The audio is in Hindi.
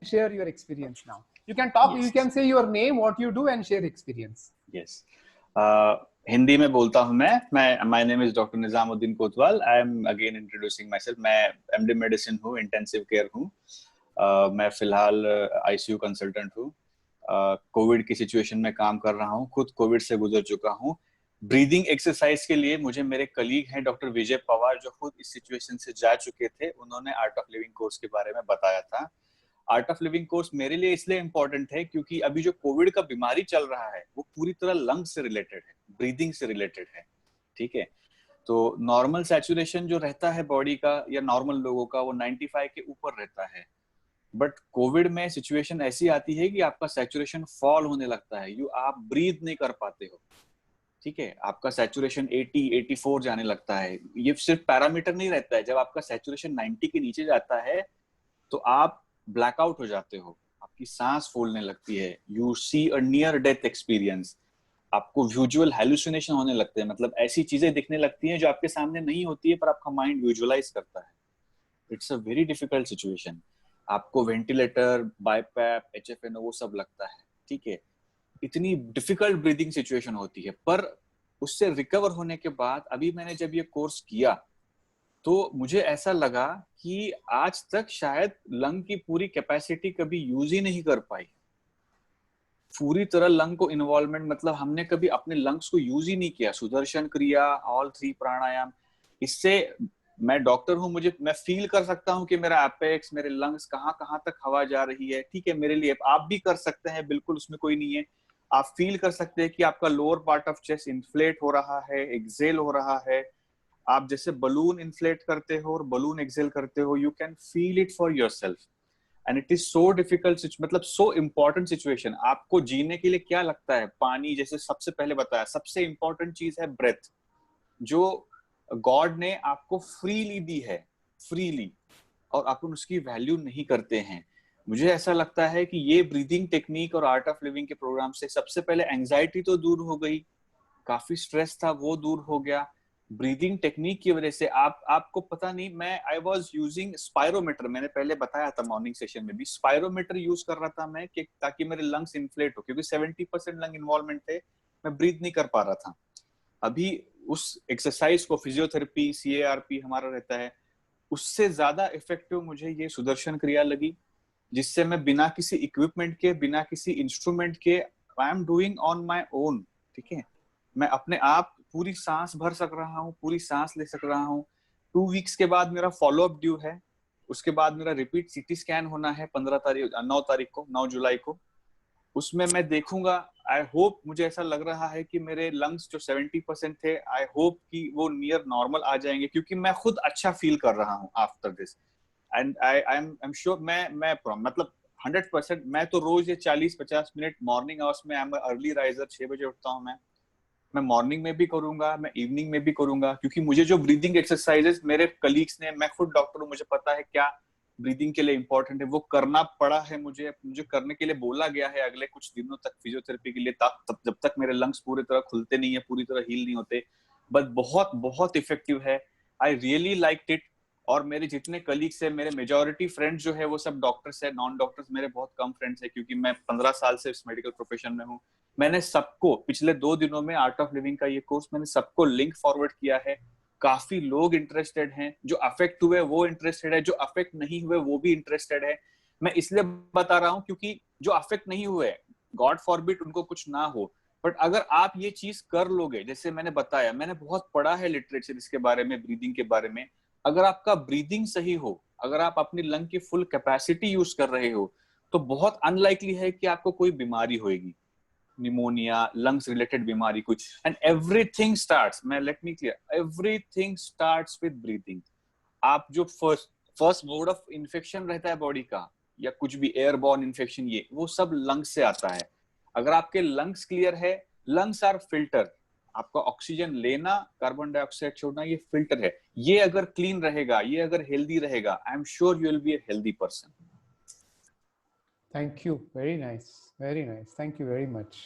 share your experience now. You can talk, Yes. you can say your name, what you do, and share experience. Yes. Hindi में बोलता हूँ मैं my name is doctor Nizamuddin Kotwal. I am again introducing myself. मैं एमडी मेडिसिन हूँ, इंटेंसिव केयर हूँ. मैं फिलहाल आईसीयू कंसल्टेंट हूँ. कोविड की सिचुएशन में काम कर रहा हूँ. खुद कोविड से गुजर चुका हूँ. ब्रीदिंग एक्सरसाइज के लिए मुझे मेरे कलीग हैं डॉक्टर विजय पवार, जो खुद इस सिचुएशन से जा चुके थे. उन्होंने आर्ट ऑफ लिविंग कोर्स के बारे में बताया था. आर्ट ऑफ लिविंग कोर्स मेरे लिए इसलिए इम्पोर्टेंट है क्योंकि अभी जो कोविड का बीमारी चल रहा है वो पूरी तरह लंग्स से रिलेटेड है, ब्रीदिंग से रिलेटेड है. ठीक है. तो नॉर्मल सैचुरेशन जो रहता है बॉडी का या नॉर्मल लोगों का वो 95 के ऊपर रहता है. बट कोविड में सिचुएशन ऐसी आती है कि आपका सैचुरेशन फॉल होने लगता है. आप ब्रीथ नहीं कर पाते हो. ठीक है. आपका सैचुरेशन 80, 84 जाने लगता है. ये सिर्फ पैरामीटर नहीं रहता है. जब आपका सैचुरेशन 90 के नीचे जाता है तो आप ब्लैकआउट हो जाते हो. आपकी सांस फूलने लगती है. You see a near death experience. आपको विजुअल हैलुसिनेशन होने लगते हैं. मतलब ऐसी चीजें दिखने लगती हैं जो आपके सामने नहीं होती है पर आपका माइंड विजुअलाइज करता है. It's a very difficult situation. आपको वेंटिलेटर, बाईपैप, एचएफएनओ वो सब लगता है. ठीक है. इतनी डिफिकल्ट ब्रीदिंग सिचुएशन होती है. पर उससे रिकवर होने के बाद अभी मैंने जब ये कोर्स किया तो मुझे ऐसा लगा कि आज तक शायद लंग की पूरी कैपेसिटी कभी यूज ही नहीं कर पाई. पूरी तरह लंग को इन्वॉल्वमेंट, मतलब हमने कभी अपने लंग्स को यूज ही नहीं किया. सुदर्शन क्रिया, ऑल 3 प्राणायाम, इससे मैं डॉक्टर हूं, मैं फील कर सकता हूं कि मेरा एपेक्स, मेरे लंग्स कहां तक हवा जा रही है. ठीक है. मेरे लिए आप भी कर सकते हैं, बिल्कुल उसमें कोई नहीं है. आप फील कर सकते हैं कि आपका lower part of chest inflate हो रहा है, एक्सेल हो रहा है. आप जैसे बलून इन्फ्लेट करते हो और बलून एक्सेल करते हो. You can feel it for yourself. And it is so difficult, मतलब सो इम्पोर्टेंट सिचुएशन. आपको जीने के लिए क्या लगता है? पानी. जैसे सबसे पहले बताया, सबसे इंपॉर्टेंट चीज है ब्रेथ, जो गॉड ने आपको फ्रीली दी है, फ्रीली, और अपन उसकी वैल्यू नहीं करते हैं. मुझे ऐसा लगता है कि ये ब्रीदिंग टेक्निक और आर्ट ऑफ लिविंग के प्रोग्राम से सबसे पहले एंजाइटी तो दूर हो गई, काफी स्ट्रेस था वो दूर हो गया. ब्रीदिंग टेक्निक की वजह से आपको पता नहीं, मैं आई वाज यूजिंग स्पायरोमीटर. मैंने पहले बताया था मॉर्निंग सेशन में भी, स्पायरोमीटर यूज कर रहा था मैं कि ताकि मेरे लंग्स इन्फ्लेट हो, क्योंकि 70% लंग इन्वॉल्वमेंट थे. मैं ब्रीथ नहीं कर पा रहा था. अभी उस एक्सरसाइज को, फिजियोथेरेपी, CARP हमारा रहता है, उससे ज्यादा इफेक्टिव मुझे ये सुदर्शन क्रिया लगी, जिससे मैं बिना किसी इक्विपमेंट के, बिना किसी इंस्ट्रूमेंट के, I am doing on my own. ठीक है. मैं अपने आप पूरी सांस भर सक रहा हूँ, पूरी सांस ले सक रहा हूँ. 2 वीक्स के बाद मेरा फॉलोअप ड्यू है. उसके बाद मेरा रिपीट CT स्कैन होना है 9 तारीख को, 9 जुलाई को. उसमें मैं देखूंगा. आई होप, मुझे ऐसा लग रहा है कि मेरे लंग्स जो 70% थे, आई होप कि वो नियर नॉर्मल आ जाएंगे, क्योंकि मैं खुद अच्छा फील कर रहा हूँ after this. And I am sure, मैं मतलब 100%. मैं तो रोज ये 40-50 मिनट मॉर्निंग आवर्स में, आई एम अर्ली राइजर, 6 बजे उठता हूँ मैं मॉर्निंग में भी करूंगा, मैं इवनिंग में भी करूंगा, क्योंकि मुझे जो ब्रीदिंग एक्सरसाइजेस मेरे कलीग्स ने, मैं खुद डॉक्टर हूँ, मुझे पता है क्या ब्रीदिंग के लिए इंपॉर्टेंट है, वो करना पड़ा है. मुझे करने के लिए बोला गया है अगले कुछ दिनों तक फिजियोथेरेपी के लिए, तब जब तक मेरे लंग्स पूरी तरह खुलते नहीं है, पूरी तरह हील नहीं होते. बट बहुत बहुत इफेक्टिव है. I really liked it. और मेरे जितने कलीग्स है, मेरे मेजोरिटी फ्रेंड्स जो है वो सब डॉक्टर्स है. नॉन डॉक्टर्स मेरे बहुत कम फ्रेंड्स है, क्योंकि मैं 15 साल से इस मेडिकल प्रोफेशन में हूँ. मैंने सबको पिछले 2 दिनों में आर्ट ऑफ लिविंग का ये कोर्स मैंने सबको लिंक फॉरवर्ड किया है. काफी लोग इंटरेस्टेड हैं. जो अफेक्ट हुए वो इंटरेस्टेड है, जो अफेक्ट नहीं हुए वो भी इंटरेस्टेड है. मैं इसलिए बता रहा हूँ क्योंकि जो अफेक्ट नहीं हुए, गॉड फॉरबिड उनको कुछ ना हो, बट अगर आप ये चीज कर लोगे, जैसे मैंने बताया, मैंने बहुत पढ़ा है लिटरेचर इसके बारे में, ब्रीदिंग के बारे में. अगर आपका ब्रीदिंग सही हो, अगर आप अपनी लंग की फुल कैपेसिटी यूज कर रहे हो, तो बहुत अनलाइकली है कि आपको कोई बीमारी होगी, निमोनिया, लंग्स रिलेटेड बीमारी कुछ. एंड एवरीथिंग स्टार्ट्स, मैं let me clear, everything starts with breathing. आप जो फर्स्ट मोड ऑफ इन्फेक्शन रहता है बॉडी का, या कुछ भी एयरबॉर्न इन्फेक्शन, ये वो सब लंग्स से आता है. अगर आपके लंग्स क्लियर है, लंग्स आर फिल्टर. आपका ऑक्सीजन लेना, कार्बन डाइऑक्साइड छोड़ना, ये फिल्टर है. ये अगर क्लीन रहेगा, ये अगर हेल्दी रहेगा, I am sure you will be a healthy person. Thank you. Very nice. Very nice. Thank you very much.